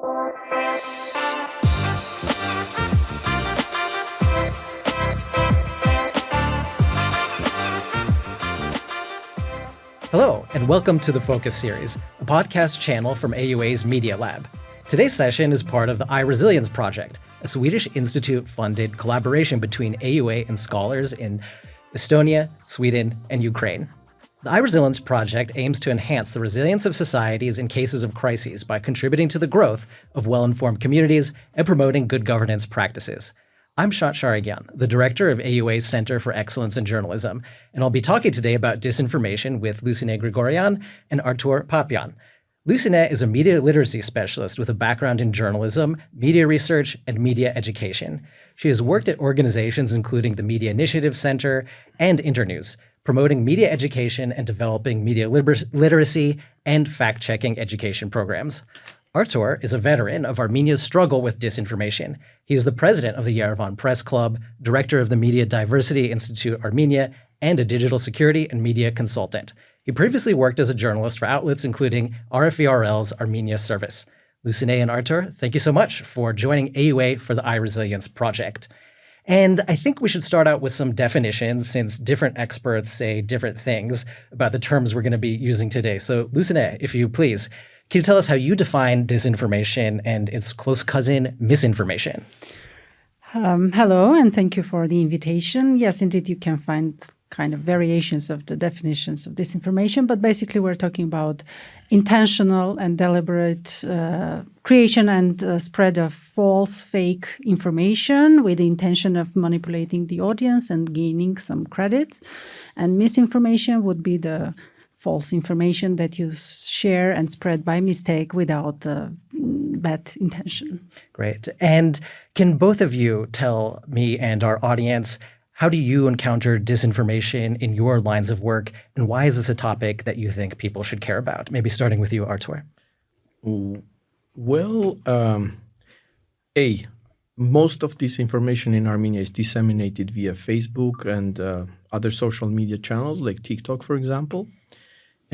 Hello, and welcome to the Focus Series, a podcast channel from AUA's Media Lab. Today's session is part of the iResilience project, a Swedish Institute-funded collaboration between AUA and scholars in Estonia, Sweden, and Ukraine. The iResilience project aims to enhance the resilience of societies in cases of crises by contributing to the growth of well-informed communities and promoting good governance practices. I'm Shant Shahrigian, the director of AUA Center for Excellence in Journalism, and I'll be talking today about disinformation with Lusine Grigoryan and Artur Papyan. Lusine is a media literacy specialist with a background in journalism, media research, and media education. She has worked at organizations including the Media Initiative Center and Internews, promoting media education and developing media literacy and fact-checking education programs. Artur is a veteran of Armenia's struggle with disinformation. He is the president of the Yerevan Press Club, director of the Media Diversity Institute Armenia, and a digital security and media consultant. He previously worked as a journalist for outlets including RFERL's Armenia service. Lusine and Artur, thank you so much for joining AUA for the iResilience project. And I think we should start out with some definitions, since different experts say different things about the terms we're going to be using today. So Lusine, if you please, can you tell us how you define disinformation and its close cousin, misinformation? Hello, and thank you for the invitation. Yes, indeed, you can find kind of variations of the definitions of disinformation, but basically we're talking about intentional and deliberate creation and spread of false, fake information with the intention of manipulating the audience and gaining some credit. And misinformation would be the false information that you share and spread by mistake without bad intention. Great. And can both of you tell me and our audience, how do you encounter disinformation in your lines of work, and why is this a topic that you think people should care about? Maybe starting with you, Artur. Well, most of this information in Armenia is disseminated via Facebook and other social media channels like TikTok, for example.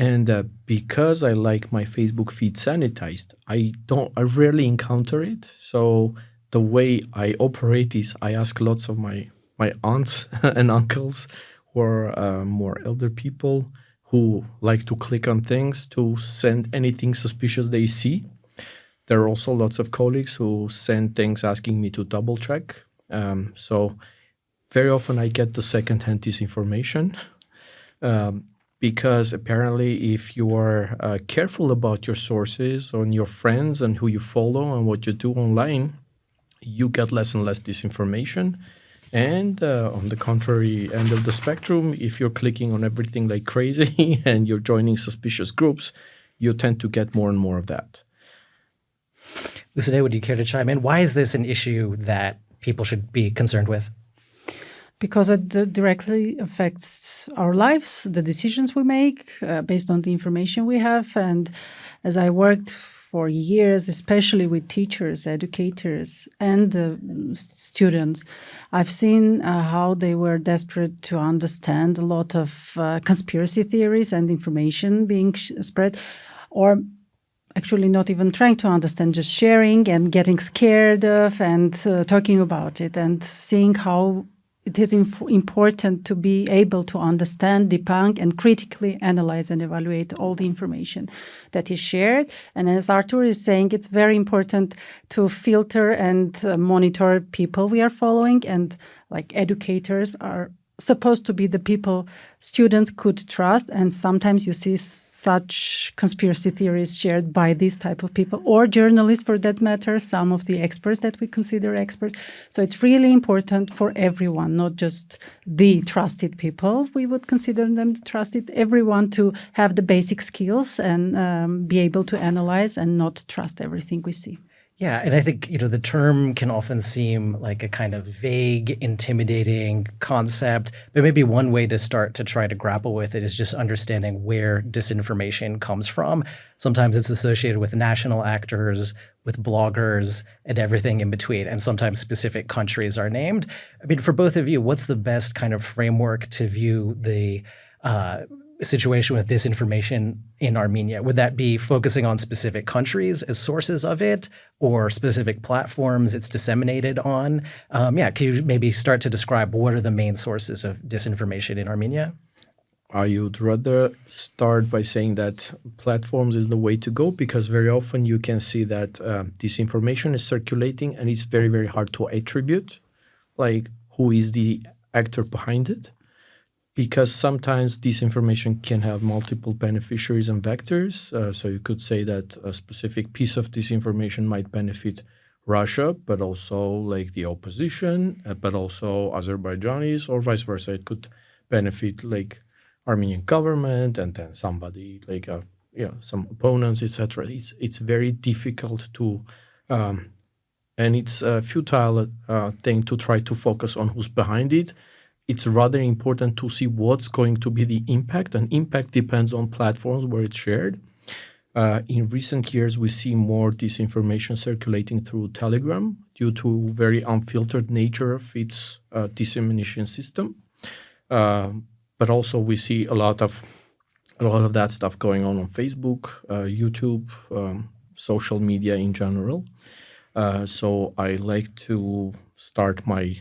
And because I like my Facebook feed sanitized, I rarely encounter it. So the way I operate is I ask lots of my aunts and uncles who are more elder people who like to click on things to send anything suspicious they see. There are also lots of colleagues who send things asking me to double check. So very often I get the secondhand disinformation. Because apparently if you are careful about your sources on your friends and who you follow and what you do online, you get less and less disinformation. And on the contrary end of the spectrum, if you're clicking on everything like crazy and you're joining suspicious groups, you tend to get more and more of that. Lusine, would you care to chime in? Why is this an issue that people should be concerned with? Because it directly affects our lives, the decisions we make based on the information we have. And as I worked for years, especially with teachers, educators, and students, I've seen how they were desperate to understand a lot of conspiracy theories and information being spread, or actually not even trying to understand, just sharing and getting scared of and talking about it, and seeing how it is important to be able to understand, debunk, and critically analyze and evaluate all the information that is shared. And as Artur is saying, it's very important to filter and monitor people we are following. And like educators are supposed to be the people students could trust. And sometimes you see such conspiracy theories shared by these type of people, or journalists for that matter, some of the experts that we consider experts. So it's really important for everyone, not just the trusted people. We would consider them trusted, everyone to have the basic skills and be able to analyze and not trust everything we see. Yeah, and I think, the term can often seem like a kind of vague, intimidating concept, but maybe one way to start to try to grapple with it is just understanding where disinformation comes from. Sometimes it's associated with national actors, with bloggers, and everything in between, and sometimes specific countries are named. I mean, for both of you, what's the best kind of framework to view the situation with disinformation in Armenia? Would that be focusing on specific countries as sources of it, or specific platforms it's disseminated on? Can you maybe start to describe what are the main sources of disinformation in Armenia? I would rather start by saying that platforms is the way to go, because very often you can see that disinformation is circulating and it's very, very hard to attribute, like who is the actor behind it. Because sometimes disinformation can have multiple beneficiaries and vectors. So you could say that a specific piece of disinformation might benefit Russia, but also like the opposition, but also Azerbaijanis, or vice versa. It could benefit like Armenian government and then somebody like some opponents, etc. It's very difficult to, and it's a futile thing to try to focus on who's behind it. It's rather important to see what's going to be the impact, and impact depends on platforms where it's shared. In recent years, we see more disinformation circulating through Telegram due to very unfiltered nature of its dissemination system. But also we see a lot of that stuff going on Facebook, YouTube, social media in general. So I like to start my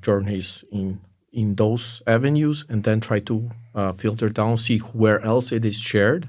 journeys in those avenues and then try to filter down, see where else it is shared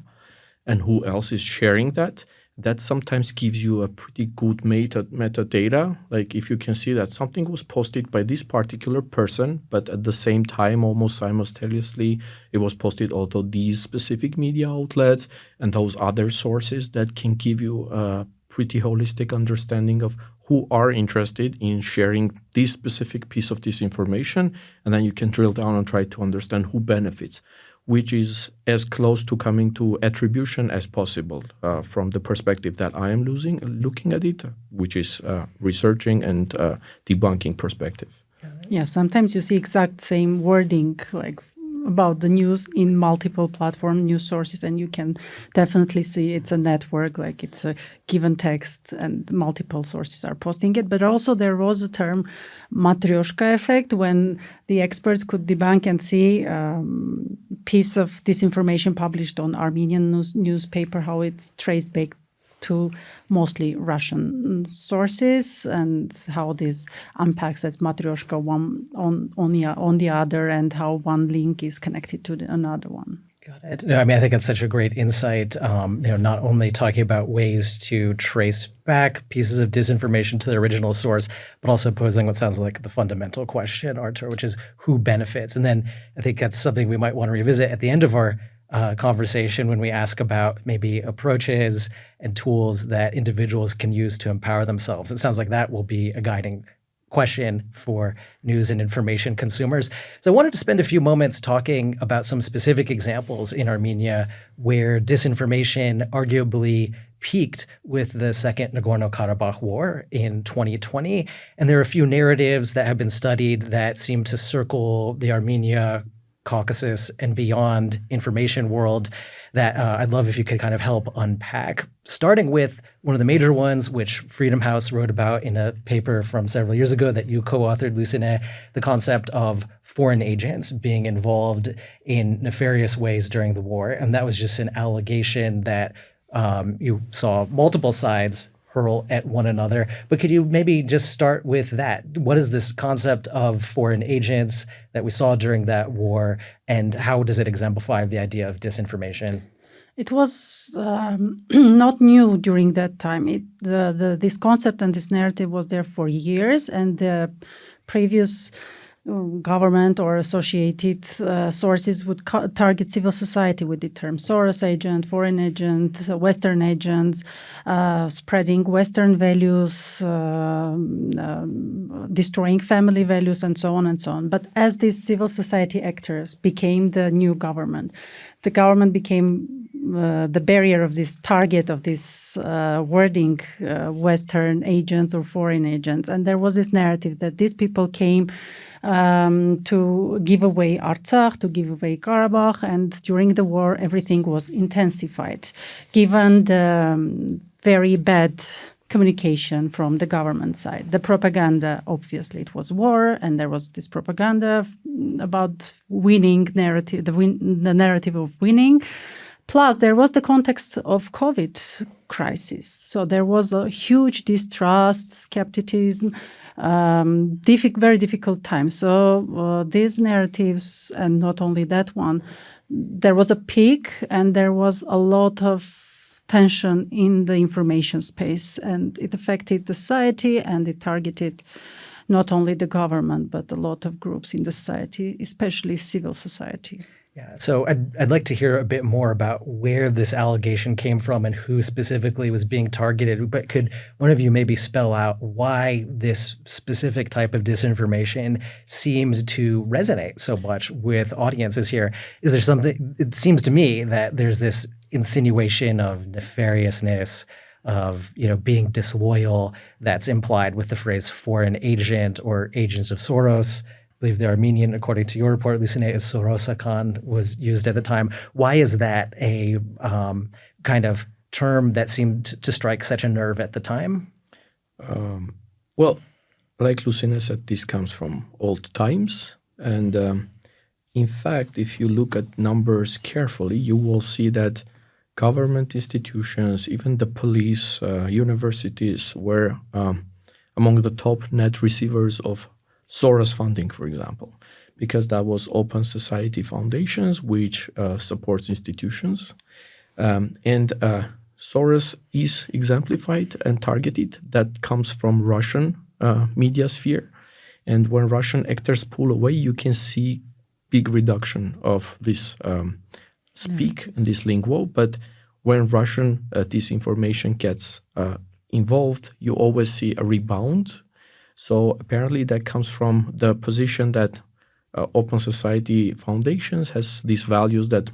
and who else is sharing that. That sometimes gives you a pretty good metadata. Like if you can see that something was posted by this particular person, but at the same time, almost simultaneously, it was posted also these specific media outlets and those other sources, that can give you a pretty holistic understanding of who are interested in sharing this specific piece of disinformation. And then you can drill down and try to understand who benefits, which is as close to coming to attribution as possible from the perspective that I am looking at it, which is researching and debunking perspective. Yeah, sometimes you see exact same wording like about the news in multiple platform news sources, and you can definitely see it's a network, like it's a given text and multiple sources are posting it. But also there was a term matryoshka effect, when the experts could debunk and see piece of disinformation published on Armenian newspaper, how it's traced back to mostly Russian sources, and how this unpacks as matryoshka one on the other, and how one link is connected to another one. Got it. No, I mean, I think it's such a great insight, not only talking about ways to trace back pieces of disinformation to the original source, but also posing what sounds like the fundamental question, Artur, which is who benefits. And then I think that's something we might want to revisit at the end of our conversation when we ask about maybe approaches and tools that individuals can use to empower themselves. It sounds like that will be a guiding question for news and information consumers. So I wanted to spend a few moments talking about some specific examples in Armenia where disinformation arguably peaked with the Second Nagorno-Karabakh War in 2020. And there are a few narratives that have been studied that seem to circle the Armenia Caucasus and beyond information world that I'd love if you could kind of help unpack, starting with one of the major ones, which Freedom House wrote about in a paper from several years ago that you co-authored, Lusine, the concept of foreign agents being involved in nefarious ways during the war. And that was just an allegation that you saw multiple sides hurl at one another. But could you maybe just start with that? What is this concept of foreign agents that we saw during that war, and how does it exemplify the idea of disinformation? It was not new during that time. This concept and this narrative was there for years, and the previous government or associated sources would target civil society with the term Soros agent, foreign agent, Western agents, spreading Western values, destroying family values, and so on and so on. But as these civil society actors became the new government, the government became the barrier of this target of this wording, Western agents or foreign agents. And there was this narrative that these people came to give away Artsakh, to give away Karabakh, and during the war everything was intensified. Given the very bad communication from the government side. The propaganda, obviously, it was war, and there was this propaganda about winning narrative, the narrative of winning. Plus, there was the context of COVID crisis. So there was a huge distrust, skepticism, very difficult time. So these narratives, and not only that one, there was a peak and there was a lot of tension in the information space, and it affected the society, and it targeted not only the government, but a lot of groups in the society, especially civil society. Yeah, so I'd like to hear a bit more about where this allegation came from and who specifically was being targeted. But could one of you maybe spell out why this specific type of disinformation seems to resonate so much with audiences here? Is there something, it seems to me that there's this insinuation of nefariousness, of being disloyal that's implied with the phrase foreign agent or agents of Soros. I believe the Armenian, according to your report, Lusine, is Sorosakan, was used at the time. Why is that a kind of term that seemed to strike such a nerve at the time? Well, like Lusine said, this comes from old times. And in fact, if you look at numbers carefully, you will see that government institutions, even the police, universities, were among the top net receivers of Soros funding, for example, because that was Open Society Foundations, which supports institutions. And Soros is exemplified and targeted. That comes from Russian media sphere. And when Russian actors pull away, you can see big reduction of this speak and this linguo. But when Russian disinformation gets involved, you always see a rebound. So apparently that comes from the position that Open Society Foundations has these values that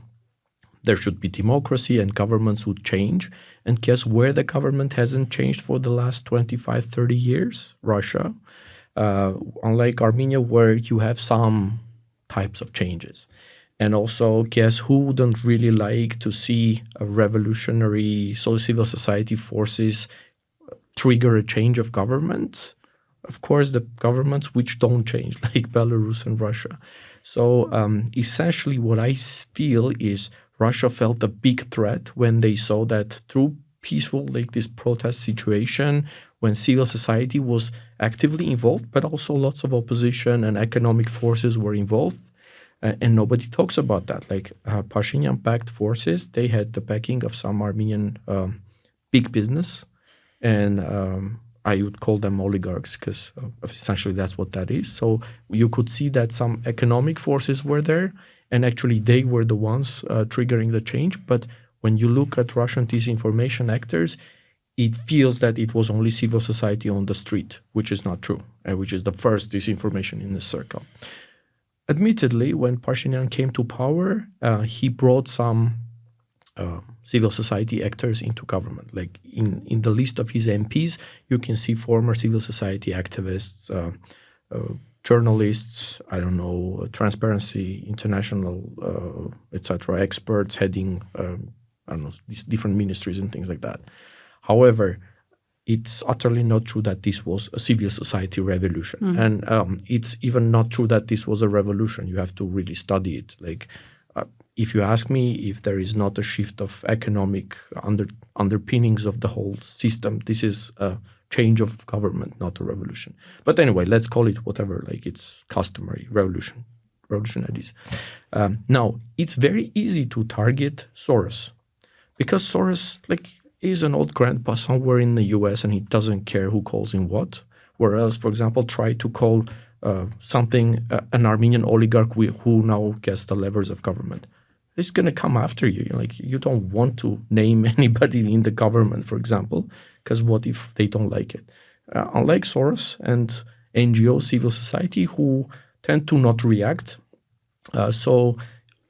there should be democracy and governments would change. And guess where the government hasn't changed for the last 25, 30 years? Russia. Unlike Armenia, where you have some types of changes. And also, guess who wouldn't really like to see a revolutionary civil society forces trigger a change of government? Of course, the governments which don't change, like Belarus and Russia. So essentially what I feel is Russia felt a big threat when they saw that through peaceful, like this protest situation, when civil society was actively involved, but also lots of opposition and economic forces were involved. And nobody talks about that. Like Pashinyan-backed forces, they had the backing of some Armenian big business. And I would call them oligarchs because essentially that's what that is. So you could see that some economic forces were there, and actually they were the ones triggering the change. But when you look at Russian disinformation actors, it feels that it was only civil society on the street, which is not true, and which is the first disinformation in this circle. Admittedly, when Pashinyan came to power, he brought some civil society actors into government. Like in the list of his MPs, you can see former civil society activists, journalists, Transparency International, etc., experts heading, these different ministries and things like that. However, it's utterly not true that this was a civil society revolution. Mm-hmm. And it's even not true that this was a revolution. You have to really study it. Like, if you ask me if there is not a shift of economic underpinnings of the whole system, this is a change of government, not a revolution. But anyway, let's call it whatever, like it's customary, revolutionaries. Now, it's very easy to target Soros because Soros, is an old grandpa somewhere in the US and he doesn't care who calls him what. Whereas, for example, try to call something an Armenian oligarch who now gets the levers of government. It's going to come after you. You don't want to name anybody in the government, for example, because what if they don't like it? Unlike Soros and NGO civil society who tend to not react. So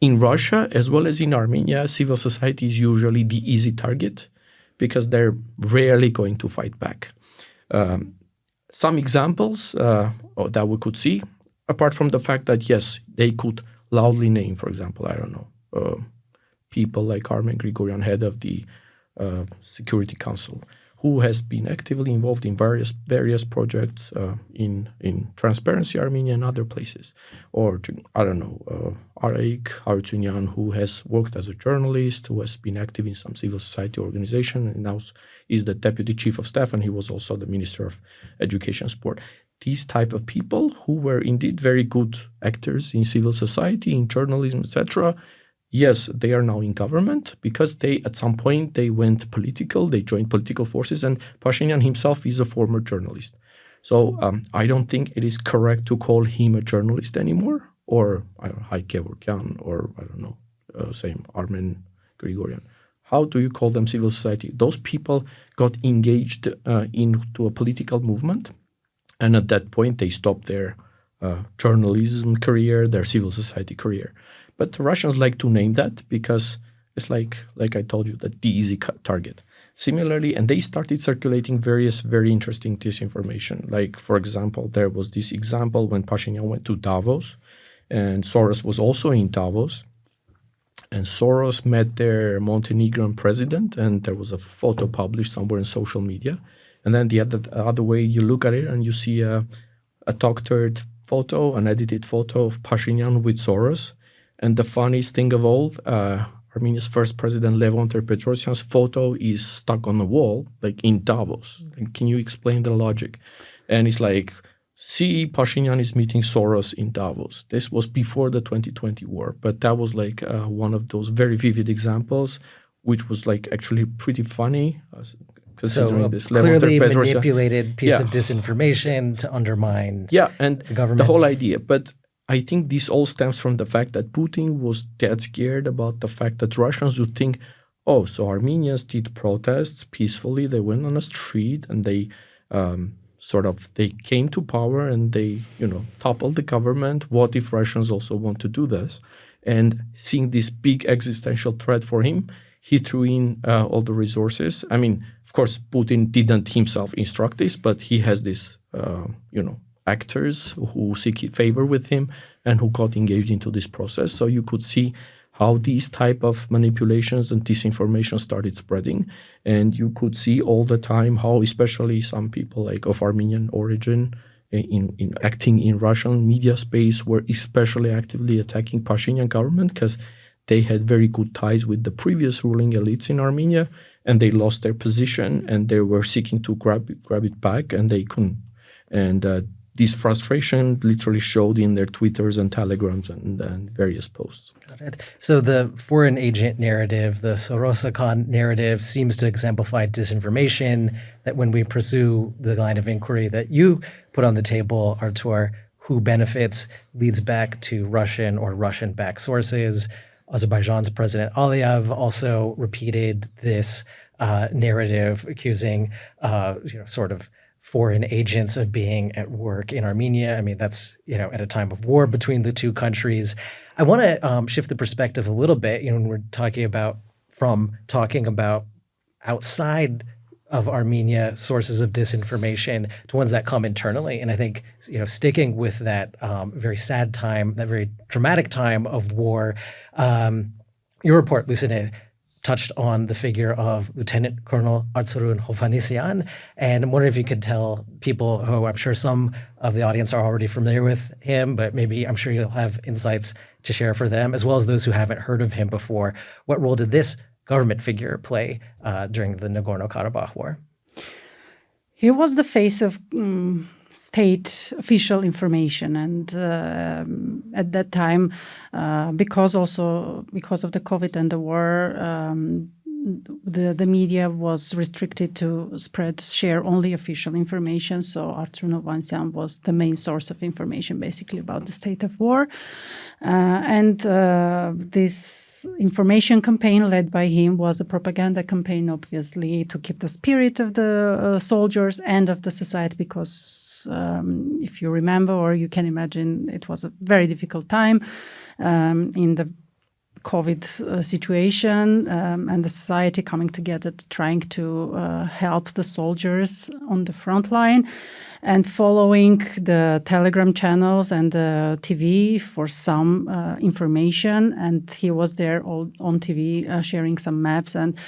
in Russia, as well as in Armenia, civil society is usually the easy target because they're rarely going to fight back. Some examples that we could see, apart from the fact that, yes, they could loudly name, for example, people like Yerevan Grigoryan, head of the Security Council, who has been actively involved in various projects in Transparency Armenia and other places. Or, Arek Artunyan, who has worked as a journalist, who has been active in some civil society organization, and now is the deputy chief of staff, and he was also the Minister of Education and Sport. These type of people who were indeed very good actors in civil society, in journalism, etc., yes, they are now in government because at some point they went political, they joined political forces, and Pashinyan himself is a former journalist. So I don't think it is correct to call him a journalist anymore, or Haike Vorkyan, or same Armen Grigoryan. How do you call them civil society? Those people got engaged into a political movement, and at that point they stopped their journalism career, their civil society career. But the Russians like to name that because it's like I told you, the easy target. Similarly, and they started circulating various very interesting disinformation. Like, for example, there was this example when Pashinyan went to Davos, and Soros was also in Davos. And Soros met their Montenegrin president, and there was a photo published somewhere in social media. And then the other way you look at it, and you see a doctored photo, an edited photo of Pashinyan with Soros. And the funniest thing of all, Armenia's first president, Levon Ter-Petrosyan's photo is stuck on the wall, like in Davos. And can you explain the logic? And it's like, see, Pashinyan is meeting Soros in Davos. This was before the 2020 war, but that was like one of those very vivid examples, which was like actually pretty funny. Considering this clearly manipulated piece of disinformation to undermine and the government. The whole idea. But I think this all stems from the fact that Putin was dead scared about the fact that Russians would think, oh, so Armenians did protests peacefully. They went on a street and they they came to power and they, toppled the government. What if Russians also want to do this? And seeing this big existential threat for him, he threw in all the resources. I mean, of course, Putin didn't himself instruct this, but he has this, actors who seek favor with him and who got engaged into this process. So you could see how these type of manipulations and disinformation started spreading. And you could see all the time how especially some people like of Armenian origin in acting in Russian media space were especially actively attacking Pashinyan government because they had very good ties with the previous ruling elites in Armenia, and they lost their position and they were seeking to grab it back, and they couldn't. And this frustration literally showed in their Twitters and Telegrams and various posts. Got it. So the foreign agent narrative, the Sorosakhan narrative, seems to exemplify disinformation, that when we pursue the line of inquiry that you put on the table, Artur, who benefits, leads back to Russian or Russian-backed sources. Azerbaijan's President Aliyev also repeated this narrative, accusing foreign agents of being at work in Armenia. I mean, that's, at a time of war between the two countries. I want to shift the perspective a little bit, when we're talking about outside of Armenia sources of disinformation to ones that come internally. And I think, sticking with that very sad time, that very dramatic time of war, your report, Lusine, touched on the figure of Lieutenant Colonel Artur Hovhannisyan. And I'm wondering if you could tell people who I'm sure some of the audience are already familiar with him, but maybe I'm sure you'll have insights to share for them, as well as those who haven't heard of him before. What role did this government figure play during the Nagorno-Karabakh war? He was the face of state official information, and at that time, because of the COVID and the war, the media was restricted to share only official information. So Artur Hovhannisyan was the main source of information, basically, about the state of war. And this information campaign led by him was a propaganda campaign, obviously, to keep the spirit of the soldiers and of the society, because if you remember or you can imagine, it was a very difficult time in the COVID situation, and the society coming together trying to help the soldiers on the front line, and following the Telegram channels and the TV for some information. And he was there on TV sharing some maps and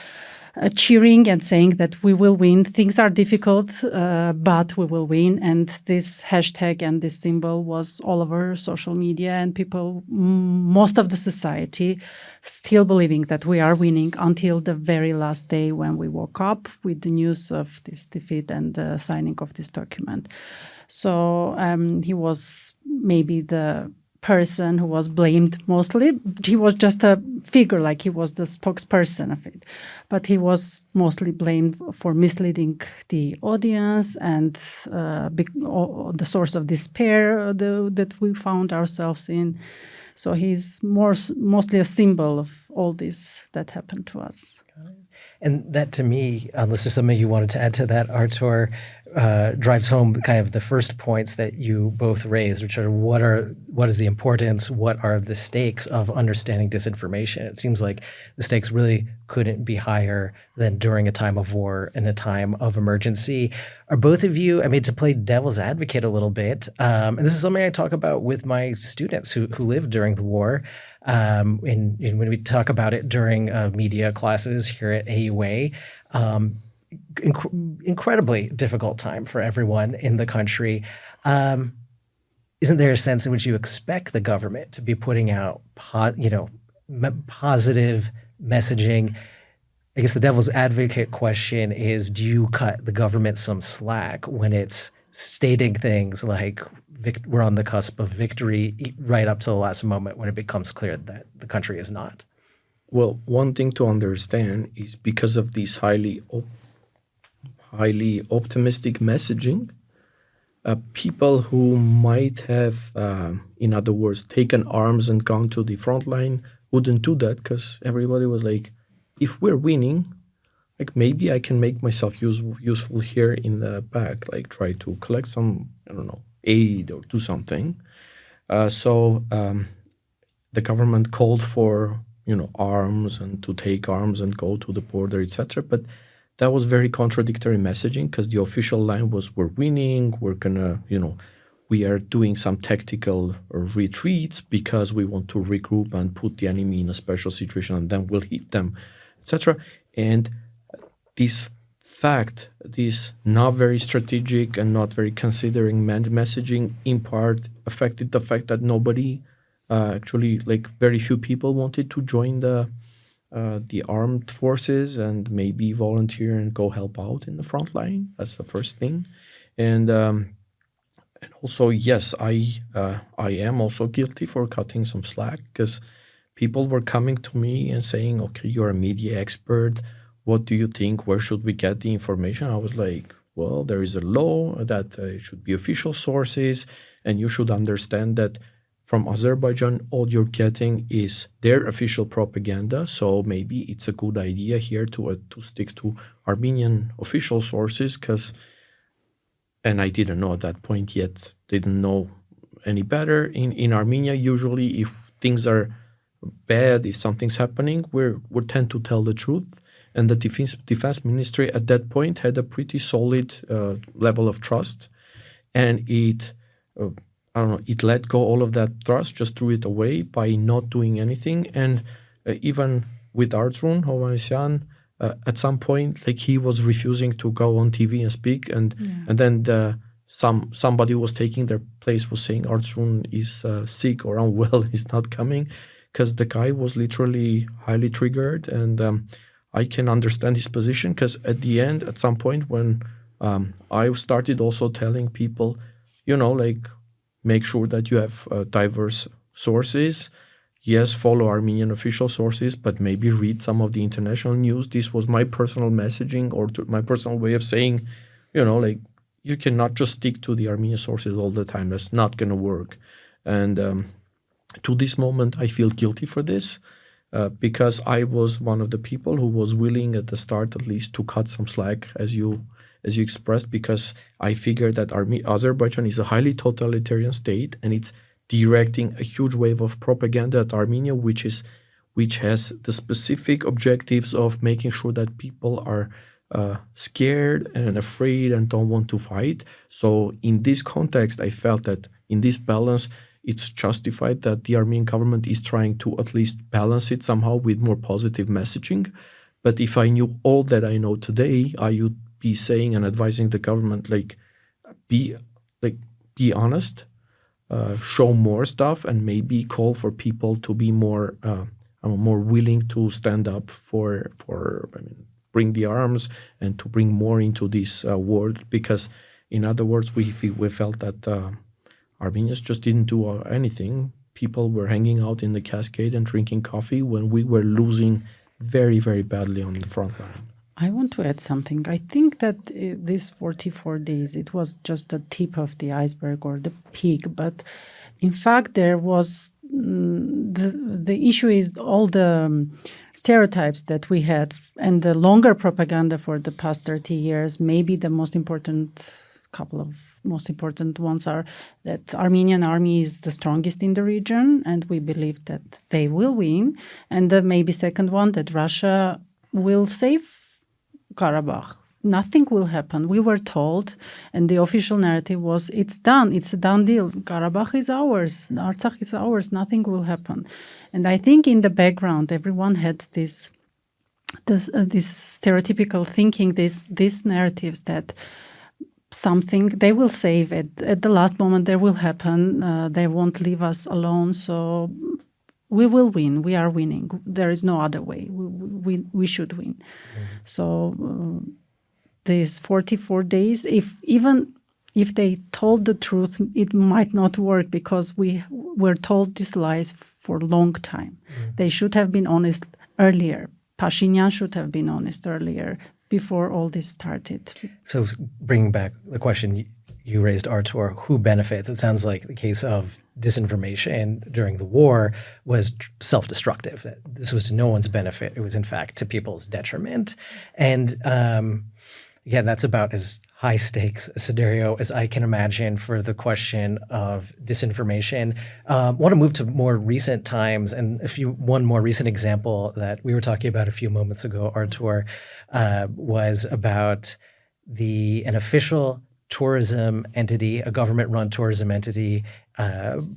cheering and saying that we will win. Things are difficult, but we will win. And this hashtag and this symbol was all over social media, and people, most of the society, still believing that we are winning until the very last day when we woke up with the news of this defeat and the signing of this document. So he was maybe the person who was blamed mostly. He was just a figure, like he was the spokesperson of it. But he was mostly blamed for misleading the audience and the source of despair that we found ourselves in. So he's mostly a symbol of all this that happened to us. And that, to me, unless there's something you wanted to add to that, Artur, drives home kind of the first points that you both raised, which are what is the importance, what are the stakes of understanding disinformation? It seems like the stakes really couldn't be higher than during a time of war and a time of emergency. Are both of you, I mean, to play devil's advocate a little bit, and this is something I talk about with my students who lived during the war, and when we talk about it during media classes here at AUA, incredibly difficult time for everyone in the country. Isn't there a sense in which you expect the government to be putting out positive messaging? I guess the devil's advocate question is, do you cut the government some slack when it's stating things like we're on the cusp of victory right up to the last moment when it becomes clear that the country is not? Well, one thing to understand is because of this highly optimistic messaging, people who might have, in other words, taken arms and gone to the front line wouldn't do that, because everybody was like, if we're winning, like maybe I can make myself useful here in the back, like try to collect some, I don't know, aid or do something. So the government called for, arms and to take arms and go to the border, etc. But that was very contradictory messaging, because the official line was, we're winning, we're gonna, we are doing some tactical retreats because we want to regroup and put the enemy in a special situation, and then we'll hit them, etc. And this fact, this not very strategic and not very considering messaging, in part affected the fact that nobody, actually, like very few people wanted to join the armed forces and maybe volunteer and go help out in the front line. That's the first thing. And also, yes, I am also guilty for cutting some slack, because people were coming to me and saying, okay, you're a media expert. What do you think? Where should we get the information? I was like, well, there is a law that it should be official sources, and you should understand that from Azerbaijan, all you're getting is their official propaganda. So maybe it's a good idea here to stick to Armenian official sources, and I didn't know at that point yet, didn't know any better. In Armenia, usually if things are bad, if something's happening, we tend to tell the truth. And the defense ministry at that point had a pretty solid level of trust, and it let go all of that trust, just threw it away by not doing anything. And even with Artur Papyan, at some point, like he was refusing to go on TV and speak, and then somebody was taking their place, was saying Artur is sick or unwell, he's not coming, because the guy was literally highly triggered. And I can understand his position, because at the end, at some point when I started also telling people, like, make sure that you have diverse sources. Yes, follow Armenian official sources, but maybe read some of the international news. This was my personal messaging, or my personal way of saying, like, you cannot just stick to the Armenian sources all the time. That's not going to work. And to this moment, I feel guilty for this, because I was one of the people who was willing at the start, at least, to cut some slack, as you expressed, because I figured that Azerbaijan is a highly totalitarian state, and it's directing a huge wave of propaganda at Armenia, which has the specific objectives of making sure that people are scared and afraid and don't want to fight. So in this context, I felt that in this balance, it's justified that the Armenian government is trying to at least balance it somehow with more positive messaging. But if I knew all that I know today, I would be saying and advising the government, be honest, show more stuff, and maybe call for people to be more willing to stand up for bring the arms and to bring more into this world. Because, in other words, we felt that Armenians just didn't do anything. People were hanging out in the Cascade and drinking coffee when we were losing very, very badly on the front line. I want to add something. I think that these 44 days, it was just the tip of the iceberg or the peak. But in fact, there was the issue is all the stereotypes that we had and the longer propaganda for the past 30 years. Maybe the couple of most important ones are that Armenian army is the strongest in the region, and we believe that they will win. And the maybe second one, that Russia will save Karabakh. Nothing will happen. We were told, and the official narrative was, it's done. It's a done deal. Karabakh is ours. Artsakh is ours. Nothing will happen. And I think in the background, everyone had this stereotypical thinking, these narratives that something they will save at the last moment. There will happen. They won't leave us alone. So we will win. We are winning. There is no other way. We should win. Mm-hmm. So these 44 days, even if they told the truth, it might not work because we were told these lies for a long time. Mm-hmm. They should have been honest earlier. Pashinyan should have been honest earlier, before all this started. So bringing back the question you raised, Artur, who benefits? It sounds like the case of disinformation during the war was self-destructive. This was to no one's benefit. It was, in fact, to people's detriment. And again, that's about as high stakes a scenario as I can imagine for the question of disinformation. I want to move to more recent times, and one more recent example that we were talking about a few moments ago, Artur, was about an official tourism entity, a government-run tourism entity,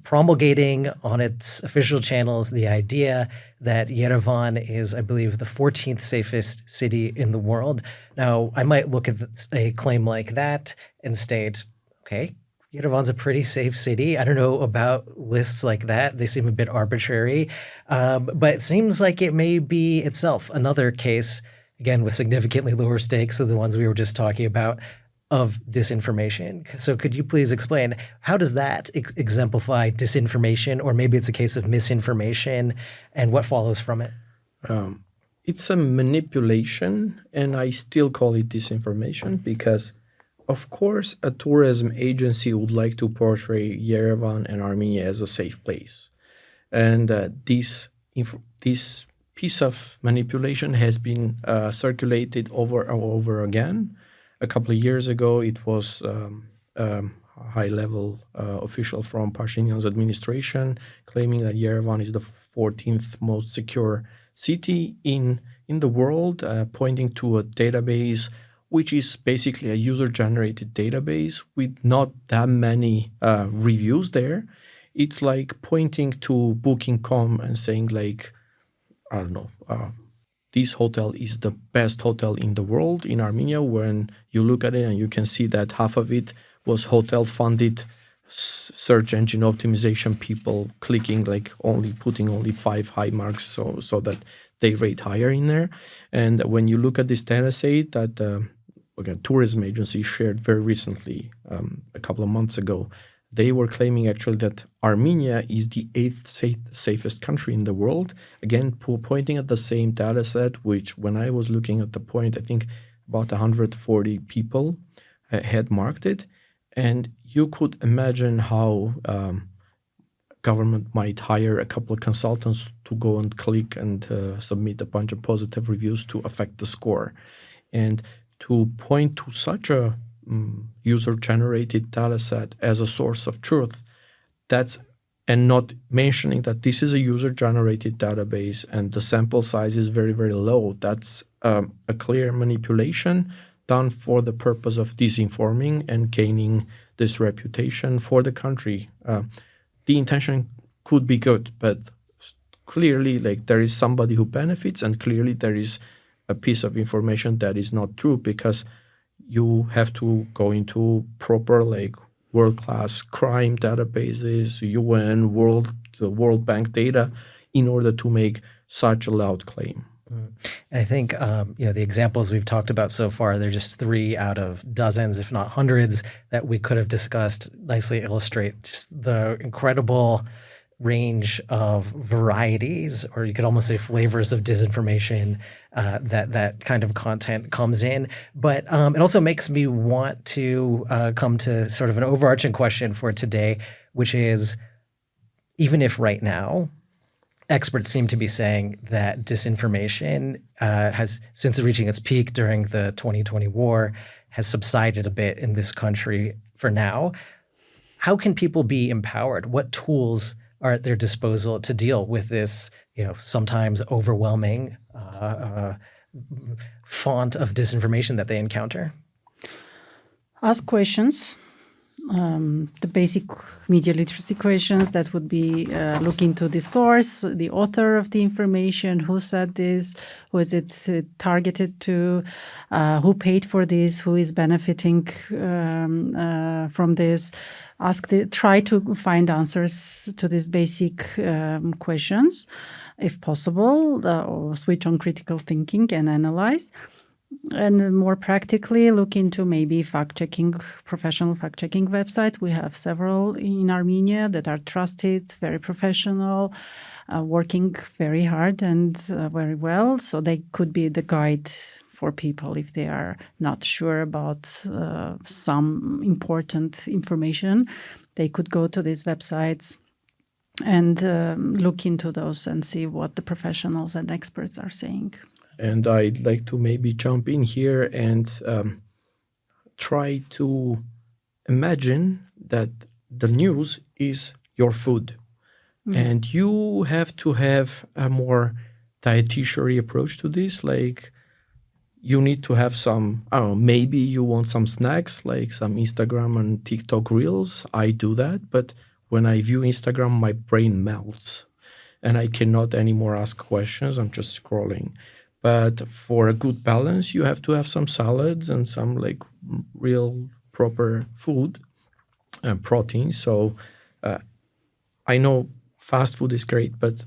promulgating on its official channels the idea that Yerevan is, I believe, the 14th safest city in the world. Now, I might look at a claim like that and state, okay, Yerevan's a pretty safe city. I don't know about lists like that. They seem a bit arbitrary. But it seems like it may be itself another case, again, with significantly lower stakes than the ones we were just talking about, of disinformation. So could you please explain, how does that exemplify disinformation, or maybe it's a case of misinformation, and what follows from it? It's a manipulation, and I still call it disinformation because, of course, a tourism agency would like to portray Yerevan and Armenia as a safe place. And this piece of manipulation has been circulated over and over again. A couple of years ago, it was a high-level official from Pashinyan's administration claiming that Yerevan is the 14th most secure city in the world, pointing to a database which is basically a user-generated database with not that many reviews there. It's like pointing to Booking.com and saying, I don't know, this hotel is the best hotel in the world in Armenia. When you look at it and you can see that half of it was hotel-funded search engine optimization people clicking, putting only 5 high marks so that they rate higher in there. And when you look at this data set that tourism agency shared very recently, a couple of months ago, they were claiming actually that Armenia is the 8th safest country in the world. Again, pointing at the same data set, which when I was looking at the point, I think about 140 people had marked it. And you could imagine how government might hire a couple of consultants to go and click and submit a bunch of positive reviews to affect the score. And to point to such a user-generated data set as a source of truth, and not mentioning that this is a user-generated database and the sample size is very, very low, that's a clear manipulation done for the purpose of disinforming and gaining this reputation for the country. The intention could be good, but clearly there is somebody who benefits, and clearly there is a piece of information that is not true, because you have to go into proper world-class crime databases, UN, World Bank data in order to make such a loud claim. And I think the examples we've talked about so far, they're just 3 out of dozens, if not hundreds, that we could have discussed, nicely illustrate just the incredible range of varieties, or you could almost say flavors of disinformation that kind of content comes in. But it also makes me want to come to sort of an overarching question for today, which is, even if right now experts seem to be saying that disinformation has, since reaching its peak during the 2020 war, has subsided a bit in this country for now, how can people be empowered? What tools are at their disposal to deal with this, sometimes overwhelming font of disinformation that they encounter? Ask questions. The basic media literacy questions that would be look into the source, the author of the information, who said this, who is it targeted to, who paid for this, who is benefiting from this. Try to find answers to these basic questions, if possible, or switch on critical thinking and analyze. And more practically, look into maybe professional fact-checking websites. We have several in Armenia that are trusted, very professional, working very hard and very well. So they could be the guide for people if they are not sure about some important information. They could go to these websites and look into those and see what the professionals and experts are saying. And I'd like to maybe jump in here and try to imagine that the news is your food. And you have to have a more dietitiary approach to this. You need to have some, maybe you want some snacks, like some Instagram and TikTok reels. I do that. But when I view Instagram, my brain melts and I cannot anymore ask questions. I'm just scrolling. But for a good balance, you have to have some salads and some real proper food and protein. So I know fast food is great, but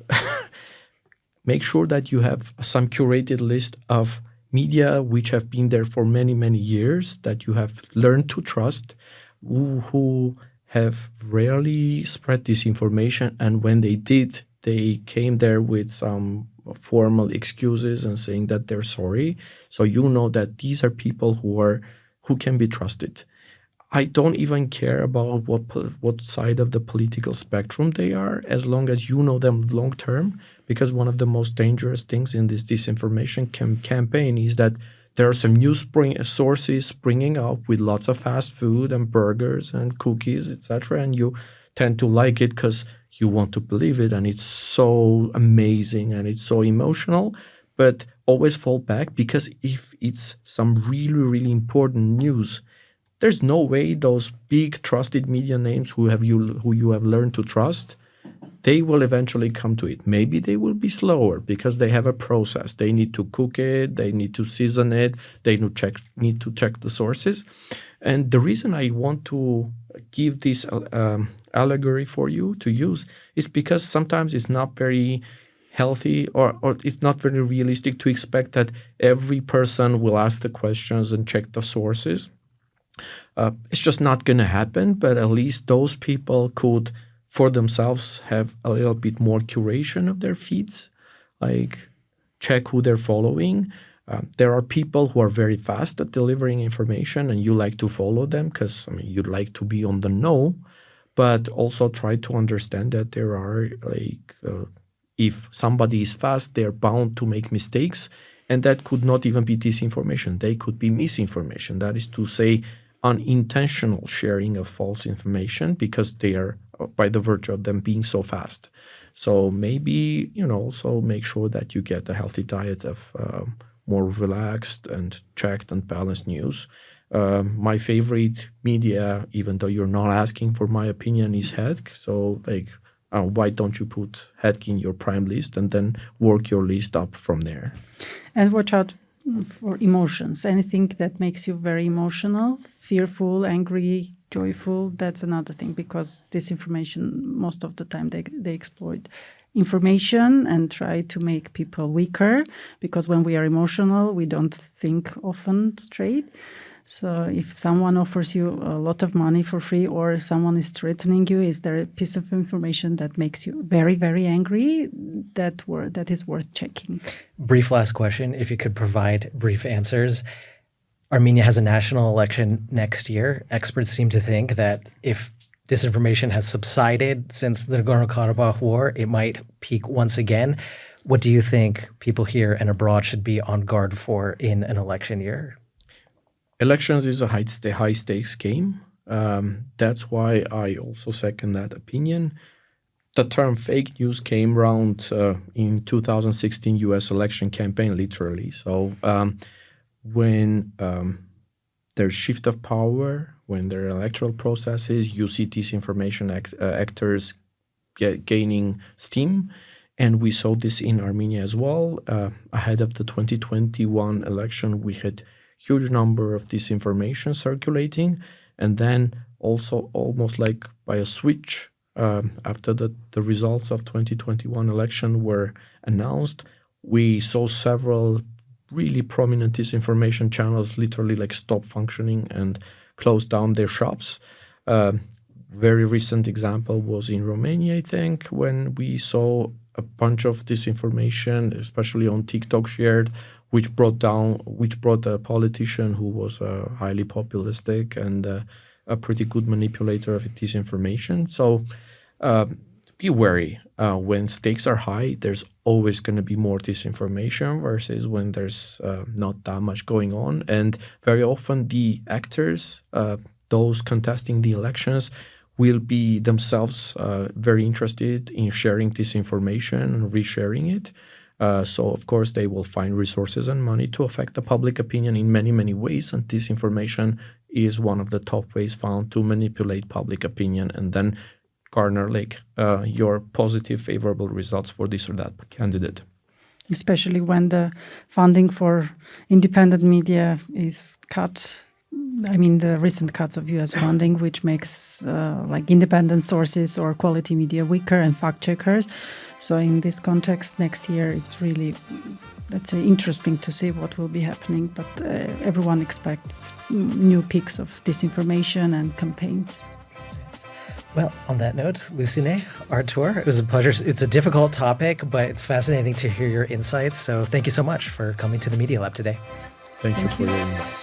make sure that you have some curated list of media which have been there for many, many years, that you have learned to trust, who have rarely spread disinformation. And when they did, they came there with some formal excuses and saying that they're sorry. So you know that these are people who can be trusted. I don't even care about what side of the political spectrum they are, as long as you know them long term. Because one of the most dangerous things in this disinformation campaign is that there are some new sources springing up with lots of fast food and burgers and cookies, etc. And you tend to like it because you want to believe it, and it's so amazing and it's so emotional. But always fall back, because if it's some really, really important news, there's no way those big trusted media names who you have learned to trust, they will eventually come to it. Maybe they will be slower because they have a process. They need to cook it, they need to season it, they need to check the sources. And the reason I want to give this allegory for you to use is because sometimes it's not very healthy or it's not very realistic to expect that every person will ask the questions and check the sources. It's just not going to happen, but at least those people could, for themselves, have a little bit more curation of their feeds, check who they're following. There are people who are very fast at delivering information, and you like to follow them because you'd like to be on the know, but also try to understand that there are if somebody is fast, they're bound to make mistakes, and that could not even be disinformation. They could be misinformation. That is to say, unintentional sharing of false information because they are, by the virtue of them being so fast. So maybe, also make sure that you get a healthy diet of more relaxed and checked and balanced news. My favorite media, even though you're not asking for my opinion, is HEDC. So why don't you put HEDC in your prime list and then work your list up from there? And watch out for emotions. Anything that makes you very emotional, fearful, angry, joyful, that's another thing, because disinformation, most of the time, they exploit information and try to make people weaker, because when we are emotional, we don't think often straight. So if someone offers you a lot of money for free, or someone is threatening you, is there a piece of information that makes you very, very angry? That is worth checking. Brief last question, if you could provide brief answers. Armenia has a national election next year. Experts seem to think that if disinformation has subsided since the Nagorno-Karabakh war, it might peak once again. What do you think people here and abroad should be on guard for in an election year? Elections is a high stakes game. That's why I also second that opinion. The term fake news came around in 2016 US election campaign, literally. So when there's shift of power, when there are electoral processes, you see disinformation actors gaining steam. And we saw this in Armenia as well. Ahead of the 2021 election, we had huge number of disinformation circulating. And then also almost like by a switch, after the results of 2021 election were announced, we saw several really prominent disinformation channels literally like stop functioning and close down their shops. Very recent example was in Romania, I think, when we saw a bunch of disinformation, especially on TikTok, shared, which brought a politician who was highly populistic and a pretty good manipulator of disinformation. So be wary. When stakes are high, there's always going to be more disinformation versus when there's not that much going on. And very often the actors, those contesting the elections, will be themselves very interested in sharing disinformation and resharing it. So, of course, they will find resources and money to affect the public opinion in many, many ways. And disinformation is one of the top ways found to manipulate public opinion and then garner your positive, favorable results for this or that candidate. Especially when the funding for independent media is cut. I mean, the recent cuts of U.S. funding, which makes independent sources or quality media weaker and fact checkers. So in this context, next year, it's really, let's say, interesting to see what will be happening. But everyone expects new peaks of disinformation and campaigns. Well, on that note, Lusine, Artur, it was a pleasure. It's a difficult topic, but it's fascinating to hear your insights. So thank you so much for coming to the Media Lab today. Thank you for your invite.